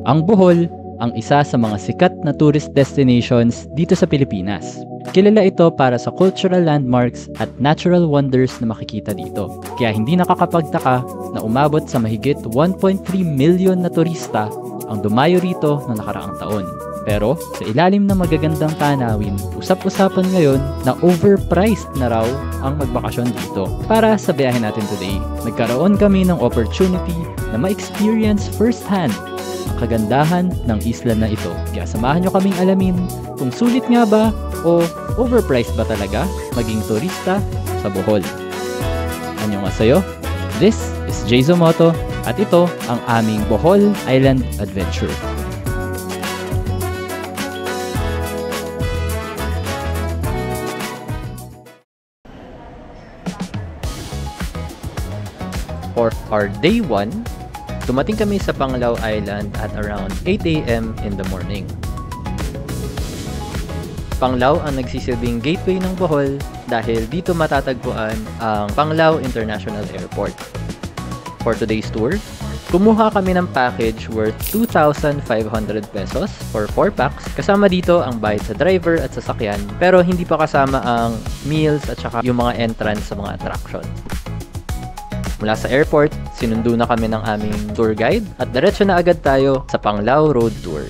Ang Bohol, ang isa sa mga sikat na tourist destinations dito sa Pilipinas. Kilala ito para sa cultural landmarks at natural wonders na makikita dito. Kaya hindi nakakapagtaka na umabot sa mahigit 1.3 million na turista ang dumayo rito na nakaraang taon. Pero sa ilalim ng magagandang tanawin, usap-usapan ngayon na overpriced na raw ang magbakasyon dito. Para sa biyahe natin today, nagkaroon kami ng opportunity na ma-experience firsthand ang kagandahan ng isla na ito. Kaya samahan nyo kaming alamin kung sulit nga ba o overpriced ba talaga maging turista sa Bohol. Annyeonghaseyo, this is Jay Zomoto at ito ang aming Bohol Island Adventure. For our day 1, dumating kami sa Panglao Island at around 8 AM in the morning. Panglao ang nagsisilbing gateway ng Bohol dahil dito matatagpuan ang Panglao International Airport. For today's tour, kumuha kami ng package worth 2,500 pesos for 4 packs. Kasama dito ang bayad sa driver at sasakyan pero hindi pa kasama ang meals at saka yung mga entrance sa mga attraction. Mula sa airport, sinundo na kami ng aming tour guide at diretso na agad tayo sa Panglao Road Tour.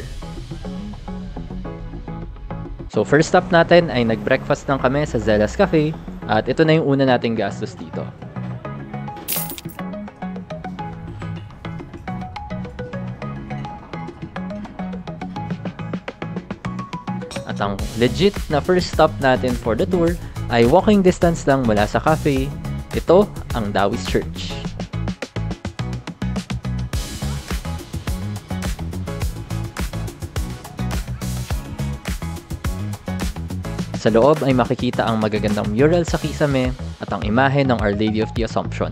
So first stop natin ay nag-breakfast lang kami sa Zelas Cafe at ito na yung una nating gastos dito. At ang legit na first stop natin for the tour ay walking distance lang mula sa cafe. Ito ang Dawis Church. Sa loob ay makikita ang magagandang mural sa kisame at ang imahe ng Our Lady of the Assumption.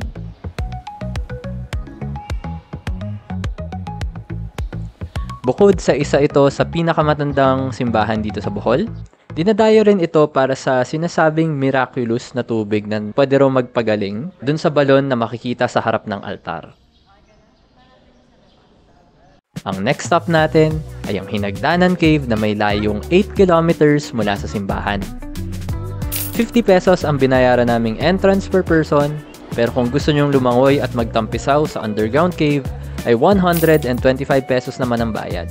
Bukod sa isa ito sa pinakamatandang simbahan dito sa Bohol, dinadayo rin ito para sa sinasabing miraculous na tubig na pwede raw magpagaling dun sa balon na makikita sa harap ng altar. Ang next stop natin ay ang Hinagdanan Cave na may layong 8 kilometers mula sa simbahan. 50 pesos ang binayaran naming entrance per person, pero kung gusto nyong lumangoy at magtampisaw sa underground cave ay 125 pesos naman ang bayad.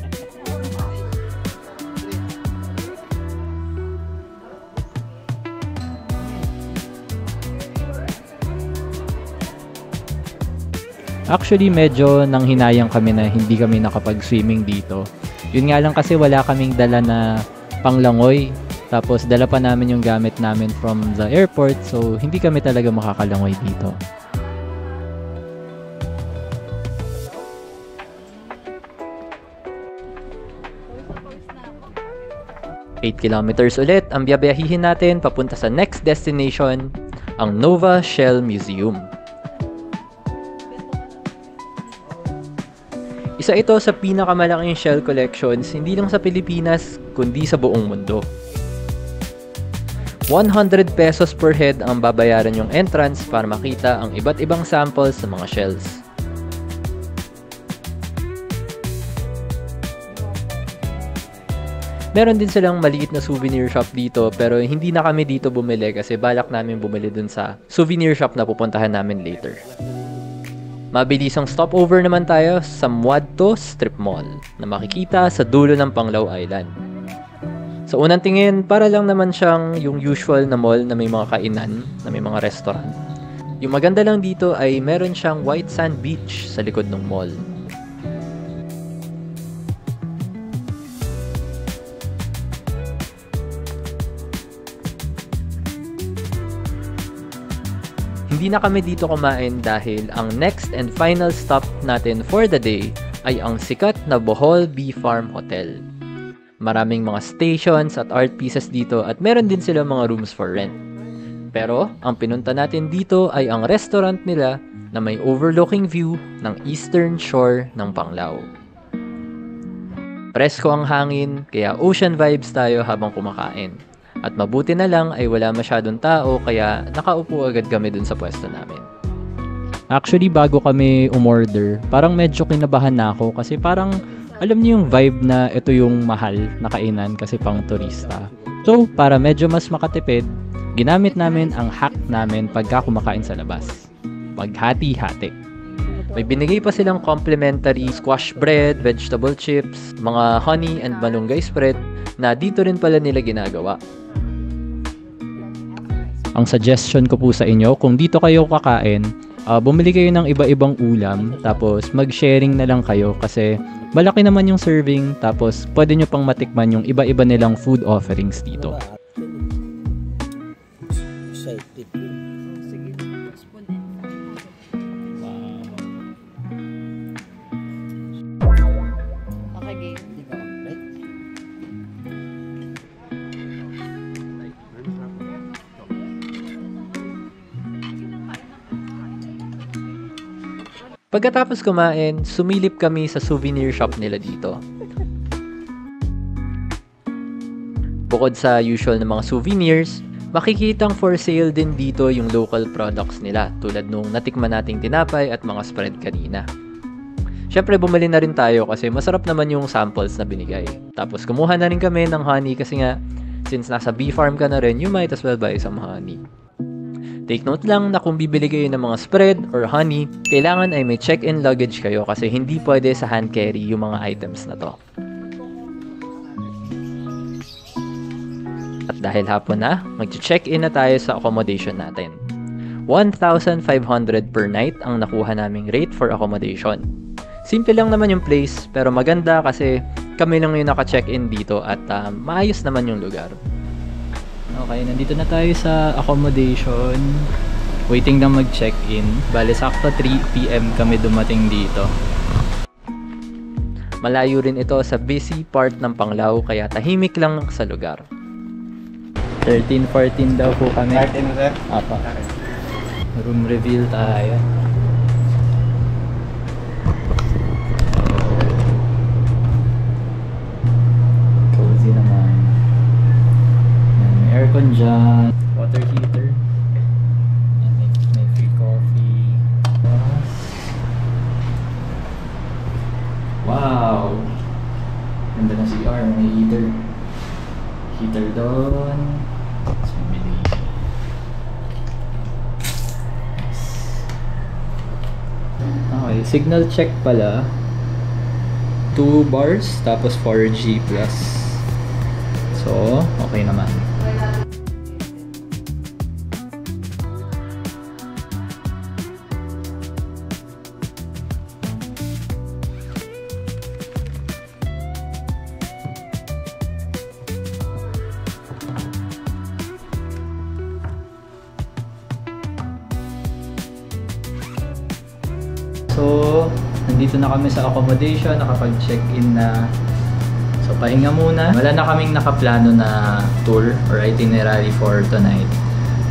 Actually, medyo nanghinayang kami na hindi kami nakapag-swimming dito. Yun nga lang kasi wala kaming dala na panglangoy. Tapos dala pa namin yung gamit namin from the airport, so hindi kami talaga makakalangoy dito. Eight kilometers ulit ang biyabiyahihin natin papunta sa next destination, ang Nova Shell Museum. Isa ito sa pinakamalaking shell collections hindi lang sa Pilipinas kundi sa buong mundo. 100 pesos per head ang babayaran yung entrance para makita ang iba't ibang samples ng mga shells. Meron din silang maliit na souvenir shop dito pero hindi na kami dito bumili kasi balak namin bumili dun sa souvenir shop na pupuntahan namin later. Mabilisang stopover naman tayo sa Muadto Strip Mall na makikita sa dulo ng Panglao Island. Sa unang tingin, para lang naman siyang yung usual na mall na may mga kainan, na may mga restaurant. Yung maganda lang dito ay meron siyang white sand beach sa likod ng mall. Hindi na kami dito kumain dahil ang next and final stop natin for the day ay ang sikat na Bohol Bee Farm Hotel. Maraming mga stations at art pieces dito at meron din sila mga rooms for rent. Pero ang pinunta natin dito ay ang restaurant nila na may overlooking view ng eastern shore ng Panglao. Presko ang hangin kaya ocean vibes tayo habang kumakain. At mabuti na lang ay wala masyadong tao kaya nakaupo agad kami dun sa pwesto namin. Actually, bago kami umorder, parang medyo kinabahan na ako kasi parang Alam niyo yung vibe na ito yung mahal na kainan kasi pang turista. So, para medyo mas makatipid, ginamit namin ang hack namin pagka kumakain sa labas. Maghati-hati. May binigay pa silang complimentary squash bread, vegetable chips, mga honey and malunggay spread na dito rin pala nila ginagawa. Ang suggestion ko po sa inyo, kung dito kayo kakain, bumili kayo ng iba-ibang ulam, tapos mag-sharing na lang kayo kasi malaki naman yung serving, tapos pwede nyo pang matikman yung iba-iba nilang food offerings dito. Pagkatapos kumain, sumilip kami sa souvenir shop nila dito. Bukod sa usual na mga souvenirs, makikitang for sale din dito yung local products nila tulad nung natikman nating tinapay at mga spread kanina. Syempre bumili na rin tayo kasi masarap naman yung samples na binigay. Tapos kumuha na rin kami ng honey kasi nga since nasa bee farm ka na rin, you might as well buy some honey. Take note lang na kung bibili kayo ng mga spread or honey, kailangan ay may check-in luggage kayo kasi hindi pwede sa hand carry yung mga items na to. At dahil hapon na, mag-check-in na tayo sa accommodation natin. 1,500 per night ang nakuha naming rate for accommodation. Simple lang naman yung place pero maganda kasi kami lang yung naka-check-in dito at maayos naman yung lugar. Okay, nandito na tayo sa accommodation. Waiting na mag-check-in. Bale, sakto 3 PM kami dumating dito. Malayo rin ito sa busy part ng Panglao kaya tahimik lang sa lugar. 13-14 daw po kami. 13 sir? Apa. Room reveal tayo. Cozy naman. Aircon dyan, water heater, and may free coffee. Wow! Ganda na CR, may heater. Heater doon. Let's bili. Okay, signal check pala. 2 bars, tapos 4G plus. So, okay naman. So, nandito na kami sa accommodation, nakapag-check-in na. So, pahinga muna. Wala na kaming nakaplano na tour or itinerary for tonight.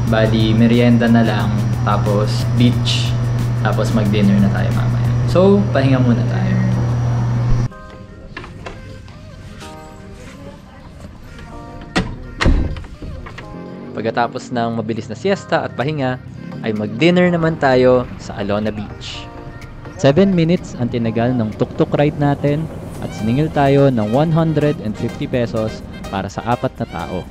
Bali, merienda na lang, tapos beach, tapos mag-dinner na tayo mamaya. So, pahinga muna tayo. Pagkatapos ng mabilis na siesta at pahinga, ay mag-dinner naman tayo sa Alona Beach. 7 minutes ang tinagal ng tuk-tuk ride natin at siningil tayo ng 150 pesos para sa 4 na tao.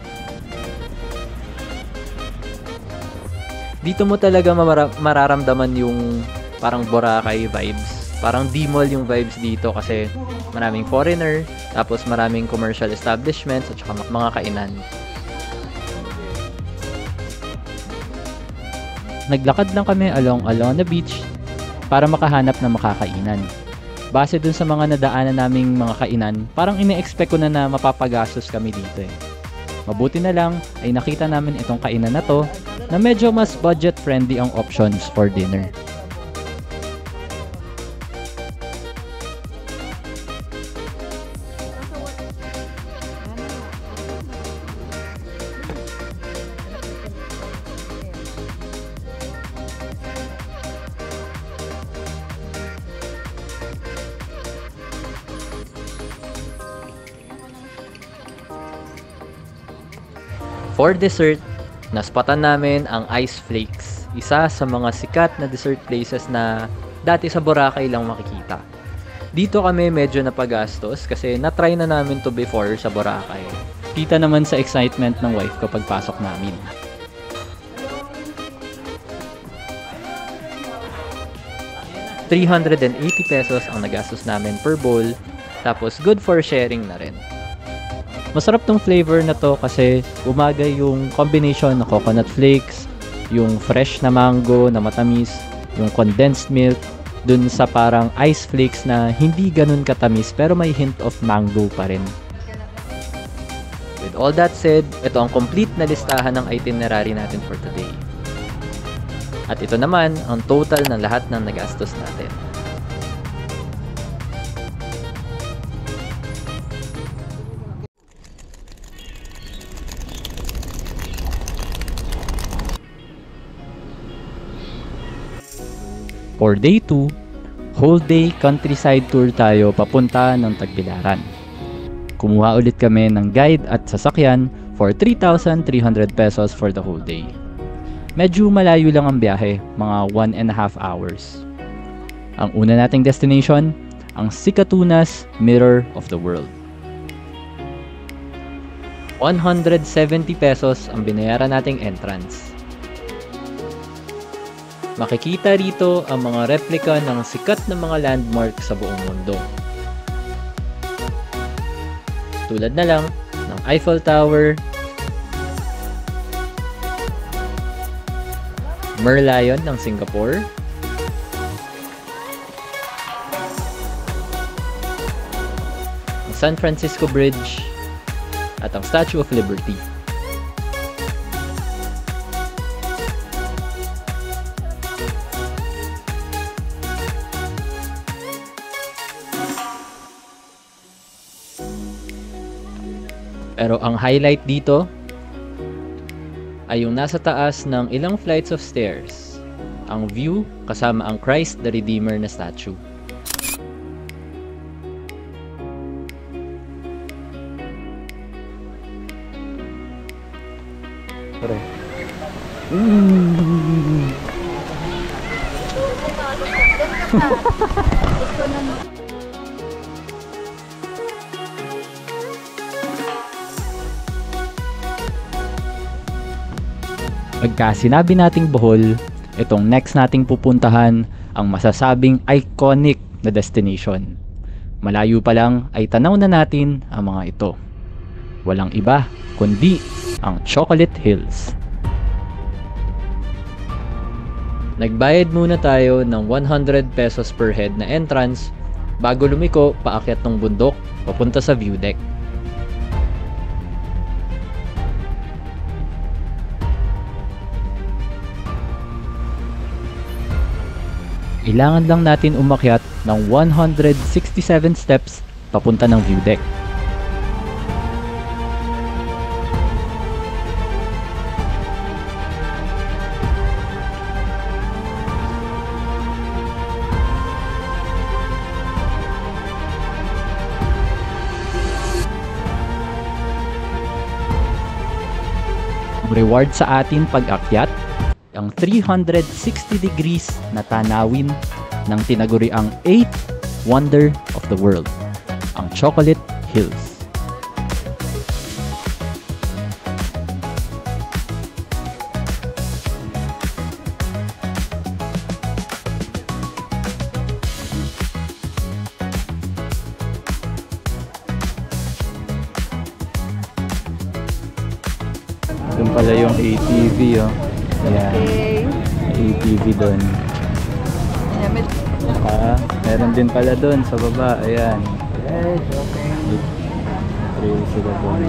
Dito mo talaga mararamdaman yung parang Boracay vibes. Parang D-Mall yung vibes dito kasi maraming foreigner, tapos maraming commercial establishments at saka mga kainan. Naglakad lang kami along Alona Beach para makahanap ng makakainan. Base dun sa mga nadaanan naming mga kainan, parang ine-expect ko na mapapagastos kami dito eh. Mabuti na lang ay nakita namin itong kainan na to na medyo mas budget friendly ang options for dinner. For dessert, naspatan namin ang Ice Flakes, isa sa mga sikat na dessert places na dati sa Boracay lang makikita. Dito kami medyo napagastos kasi na-try na namin to before sa Boracay. Kita naman sa excitement ng wife ko pagpasok namin. ₱380 ang nagastos namin per bowl, tapos good for sharing na rin. Masarap tong flavor na to kasi umaga yung combination ng coconut flakes, yung fresh na mango na matamis, yung condensed milk, dun sa parang ice flakes na hindi ganun katamis pero may hint of mango pa rin. With all that said, ito ang complete na listahan ng itinerary natin for today. At ito naman ang total ng lahat ng nagastos natin. For day 2, whole day countryside tour tayo papunta ng Tagbilaran. Kumuha ulit kami ng guide at sasakyan for ₱3,300 for the whole day. Medyo malayo lang ang biyahe, mga 1.5 hours. Ang una nating destination, ang Sikatunas Mirror of the World. ₱170 ang binayaran nating entrance. Makikita rito ang mga replika ng sikat na mga landmark sa buong mundo. Tulad na lang ng Eiffel Tower, Merlion ng Singapore, ang San Francisco Bridge, at ang Statue of Liberty. Pero ang highlight dito ay yung nasa taas ng ilang flights of stairs, ang view kasama ang Christ the Redeemer na statue. Pagka sinabi nating Bohol, itong next nating pupuntahan ang masasabing iconic na destination. Malayo pa lang ay tanaw na natin ang mga ito. Walang iba kundi ang Chocolate Hills. Nagbayad muna tayo ng ₱100 per head na entrance bago lumiko paakyat ng bundok papunta sa view deck. Kailangan lang natin umakyat ng 167 steps papunta ng view deck. Ang reward sa atin pag-akyat, ang 360 degrees na tanawin ng tinaguriang 8th Wonder of the World, ang Chocolate Hills. Doon pala yung ATV, oh. Ayan. Okay. ATV doon. Meron din pala doon sa baba. Ayan. Yes, okay. Trail sila doon.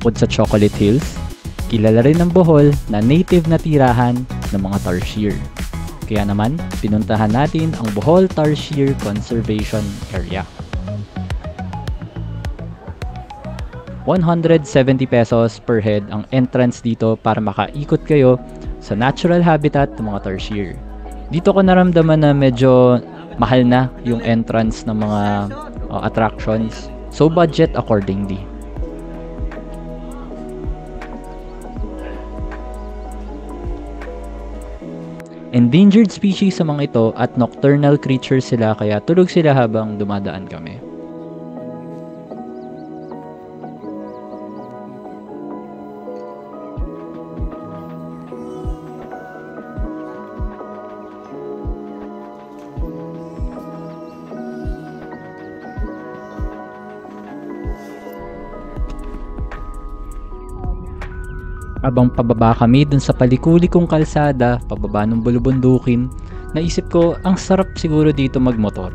Bukod sa Chocolate Hills, kilala rin ng Bohol na native na tirahan ng mga tarsier. Kaya naman, pinuntahan natin ang Bohol Tarsier Conservation Area. 170 pesos per head ang entrance dito para makaikot kayo sa natural habitat ng mga tarsier. Dito ko naramdaman na medyo mahal na yung entrance ng mga attractions. So budget accordingly. Endangered species sa mga ito at nocturnal creatures sila kaya tulog sila habang dumadaan kami. Abang pababa kami dun sa palikulikong kalsada, pababa ng bulubundukin, naisip ko ang sarap siguro dito magmotor.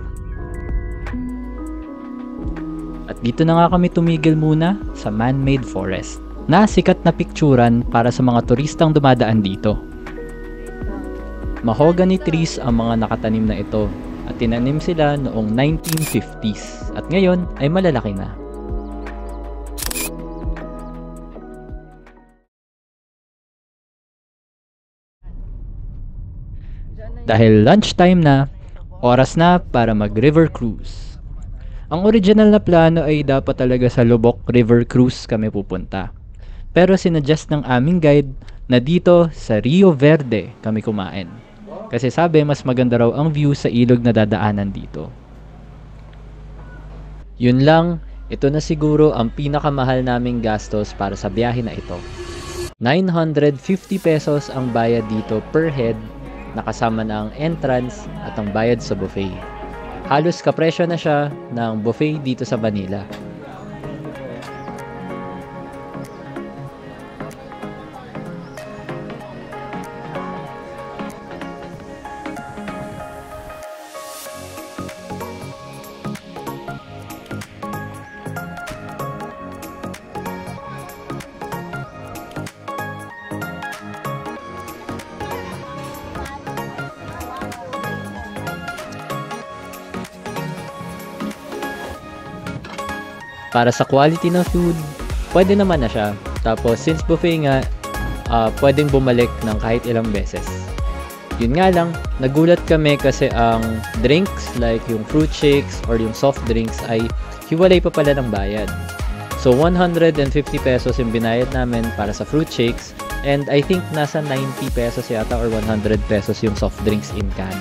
At dito na nga kami tumigil muna sa man-made forest, na sikat na pikturan para sa mga turistang dumadaan dito. Mahogany trees ang mga nakatanim na ito at tinanim sila noong 1950s at ngayon ay malalaki na. Dahil lunchtime na, oras na para mag-river cruise. Ang original na plano ay dapat talaga sa Lubok River Cruise kami pupunta. Pero sinuggest ng aming guide na dito sa Rio Verde kami kumain. Kasi sabi mas maganda raw ang view sa ilog na dadaanan dito. Yun lang, ito na siguro ang pinakamahal naming gastos para sa biyahe na ito. 950 pesos ang bayad dito per head, nakasama na ang entrance at ang bayad sa buffet. Halos kapresyo na siya ng buffet dito sa Manila. Para sa quality ng food, pwede naman na siya. Tapos since buffet nga, pwedeng bumalik ng kahit ilang beses. Yun nga lang, nagulat kami kasi ang drinks like yung fruit shakes or yung soft drinks ay hiwalay pa pala ng bayad. So 150 pesos yung binayad namin para sa fruit shakes and I think nasa 90 pesos yata or 100 pesos yung soft drinks in can.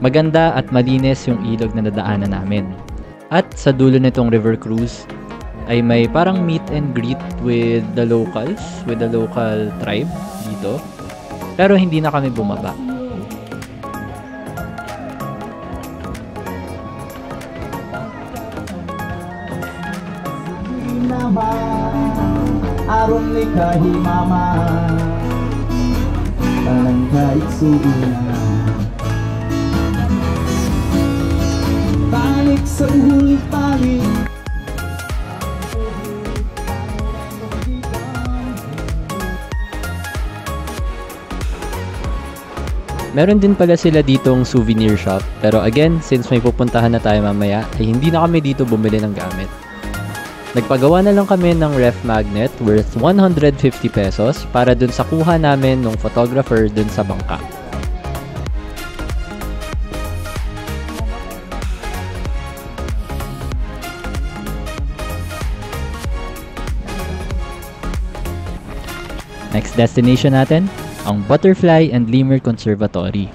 Maganda at malinis yung ilog na nadaanan namin. At sa dulo nitong river cruise ay may parang meet and greet with the locals, with the local tribe dito. Pero hindi na kami bumaba. Aron likahi mama parang kahit suuna balik sa uhuli paling Meron din pala sila ditong souvenir shop, pero again, since may pupuntahan na tayo mamaya, ay hindi na kami dito bumili ng gamit. Nagpagawa na lang kami ng ref magnet worth 150 pesos para dun sa kuha namin ng photographer dun sa bangka. Next destination natin, ang Butterfly and Lemur Conservatory.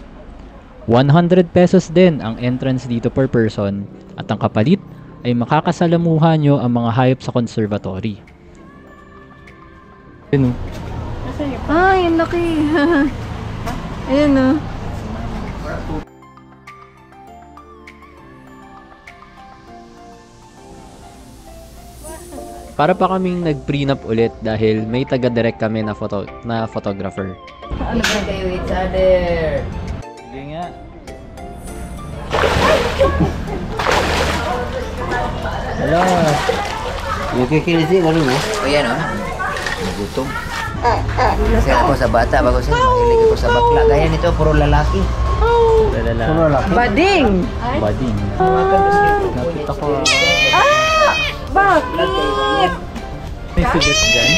100 pesos din ang entrance dito per person at ang kapalit ay makakasalamuhan nyo ang mga hayop sa conservatory. Ayun o. Ay, ang laki. Ayun o. Para pa kaming nag-prenup ulit dahil may taga-direct kami na photographer. Ano ba kayo with other? Sige nga. Hello. Yung kikilisi, ano mo? O yan o. Nagutom. Kasi ako sa bata, bago siya, mahilig ako sa bakla. Gaya nito, puro lalaki. Lalala. Bading! Bading. Nakita ko. Bakit? May sugat dyan.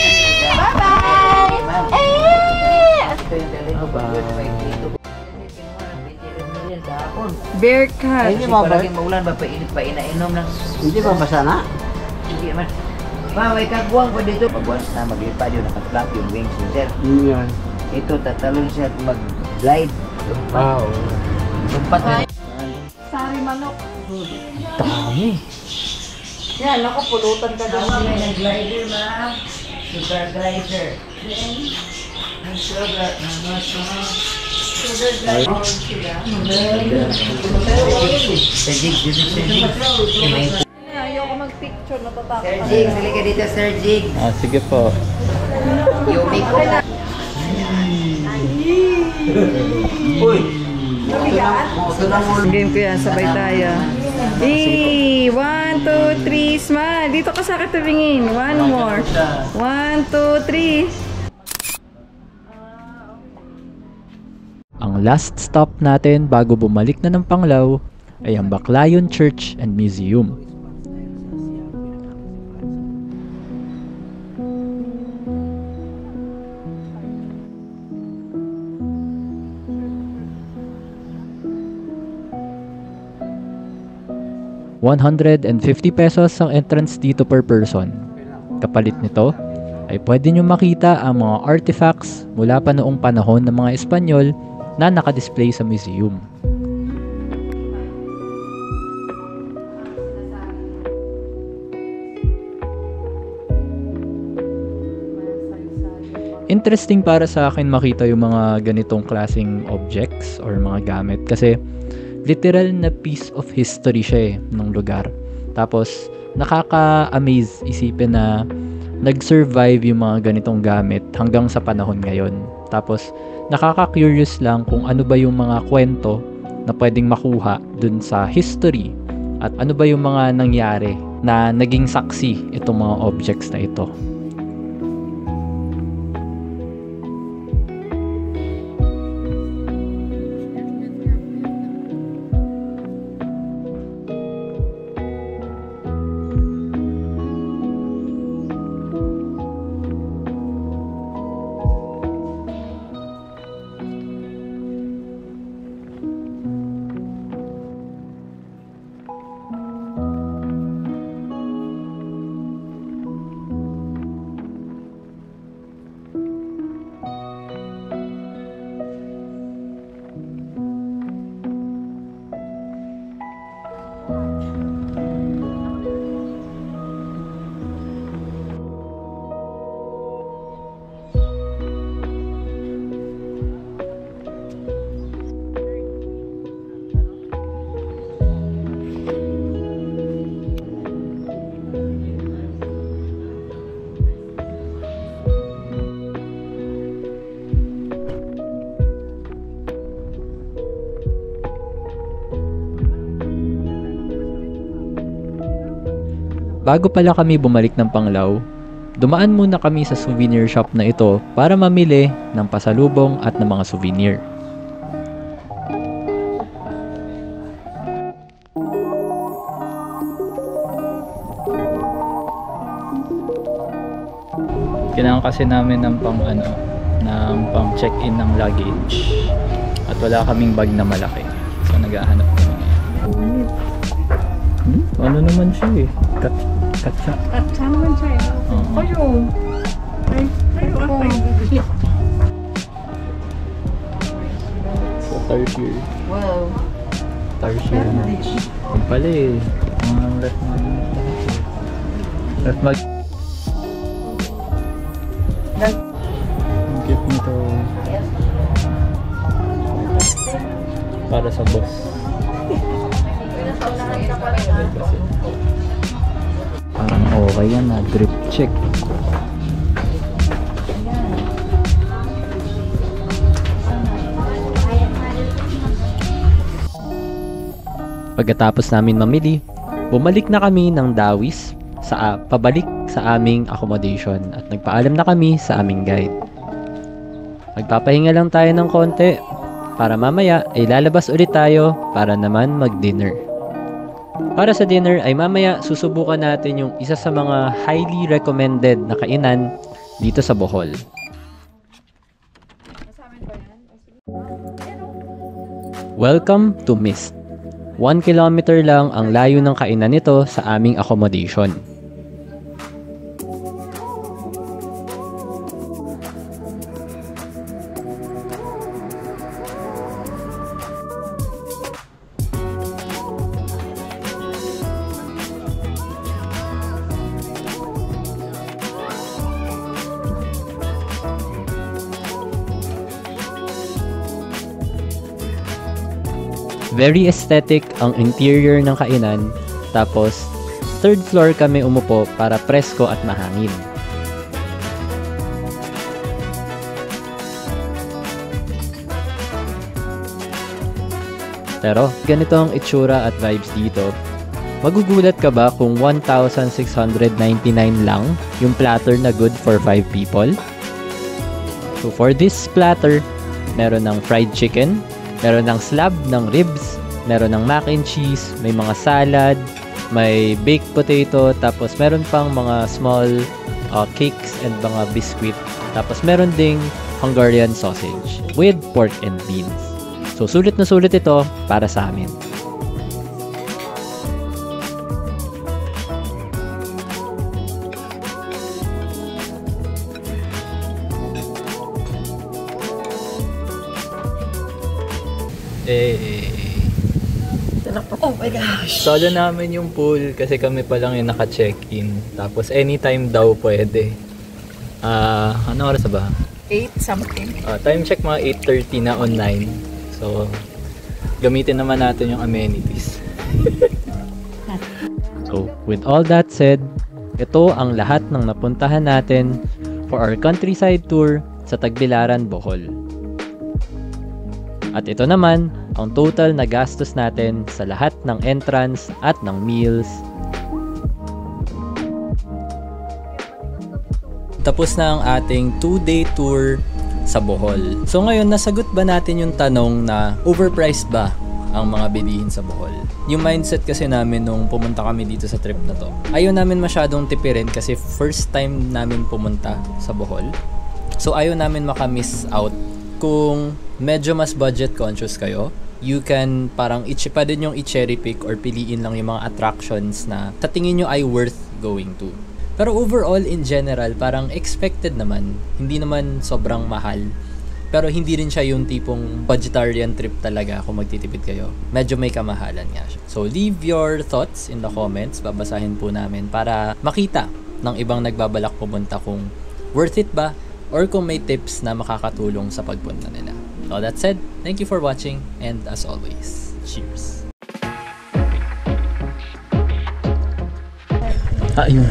Bear cat. Hindi mo ba? Maulan ba pa inainom ng... Hindi ba basa na? Hindi man. Ma, may kagwang pa dito. Pag once na maglipad yun, naka-flap yung wings yun, sir. Yan. Ito, tatalon siya at mag-glide. Wow. Lumpat na. Sari manok. Dami. Yan, ako pulutan ka doon. May nag-glider, ma'am. Sugar glider. Ang sugar, Sir Jig, dito Sir Jig. Ayoko mag-picture, natatakot. Sir Jig, sali ka dito, Sir Jig. Sige po. Yumi ko. Uy! Game ko yan, sabay tayo. 1, 2, 3, smile. Dito ka sa akin tabingin. One more. 1, 2, 3. Ang last stop natin bago bumalik na ng Panglao ay ang Baclayon Church and Museum. ₱150 ang entrance dito per person. Kapalit nito ay pwede nyo makita ang mga artifacts mula pa noong panahon ng mga Espanyol na nakadisplay sa museum. Interesting para sa akin makita yung mga ganitong klaseng objects or mga gamit kasi literal na piece of history siya ng lugar. Tapos nakaka-amaze isipin na nag-survive yung mga ganitong gamit hanggang sa panahon ngayon. Tapos nakaka-curious lang kung ano ba yung mga kwento na pwedeng makuha dun sa history at ano ba yung mga nangyari na naging saksi itong mga objects na ito. Bago pala kami bumalik ng Panglao, dumaan muna kami sa souvenir shop na ito para mamili ng pasalubong at ng mga souvenir. Kailangan kasi namin ng pang check-in ng luggage at wala kaming bag na malaki. So naghahanap kami ngayon. Ano naman siya eh? Katsa. Katsa naman siya eh. Kayo. Kayo ako. So tarsier. Wow. Tarsier na. Yung pala eh. Ang rat mag... Ang cute nito. Para sa boss. Parang Okay yan na, drip check. Pagkatapos namin mamili, bumalik na kami ng dawis pabalik sa aming accommodation at nagpaalam na kami sa aming guide. Magpapahinga lang tayo ng konti para mamaya ay lalabas ulit tayo para naman mag-dinner. Para sa dinner ay mamaya susubukan natin yung isa sa mga highly recommended na kainan dito sa Bohol. Welcome to Mist. 1 kilometer lang ang layo ng kainan nito sa aming accommodation. Very aesthetic ang interior ng kainan, tapos third floor kami umupo para presko at mahangin. Pero ganito ang itsura at vibes dito. Magugulat ka ba kung 1,699 lang yung platter na good for 5 people? So for this platter, meron ng fried chicken, meron ng slab ng ribs, meron ng mac and cheese, may mga salad, may baked potato, tapos meron pang mga small cakes and mga biscuit. Tapos meron ding Hungarian sausage with pork and beans. So sulit na sulit ito para sa amin. Oh my gosh! Solo namin yung pool kasi kami pa lang yung naka-check-in. Tapos anytime daw pwede. Ano oras ba? 8 something. Time check mga 8:30 na online. So, gamitin naman natin yung amenities. So, with all that said, ito ang lahat ng napuntahan natin for our countryside tour sa Tagbilaran, Bohol. At ito naman ang total na gastos natin sa lahat ng entrance at ng meals. Tapos na ang ating 2-day tour sa Bohol. So ngayon, nasagot ba natin yung tanong na overpriced ba ang mga bilihin sa Bohol? Yung mindset kasi namin nung pumunta kami dito sa trip na to, ayaw namin masyadong tipirin kasi first time namin pumunta sa Bohol. So ayaw namin maka-miss out. Kung medyo mas budget conscious kayo, you can parang pwede nyong i-cherry pick or piliin lang yung mga attractions na sa tingin nyo ay worth going to. Pero overall, in general, parang expected naman. Hindi naman sobrang mahal. Pero hindi rin siya yung tipong budgetarian trip talaga kung magtitipid kayo. Medyo may kamahalan nga siya. So leave your thoughts in the comments. Babasahin po namin para makita ng ibang nagbabalak pumunta kung worth it ba or kung may tips na makakatulong sa pagpunta nila. All that said, thank you for watching and as always, cheers! Ayun.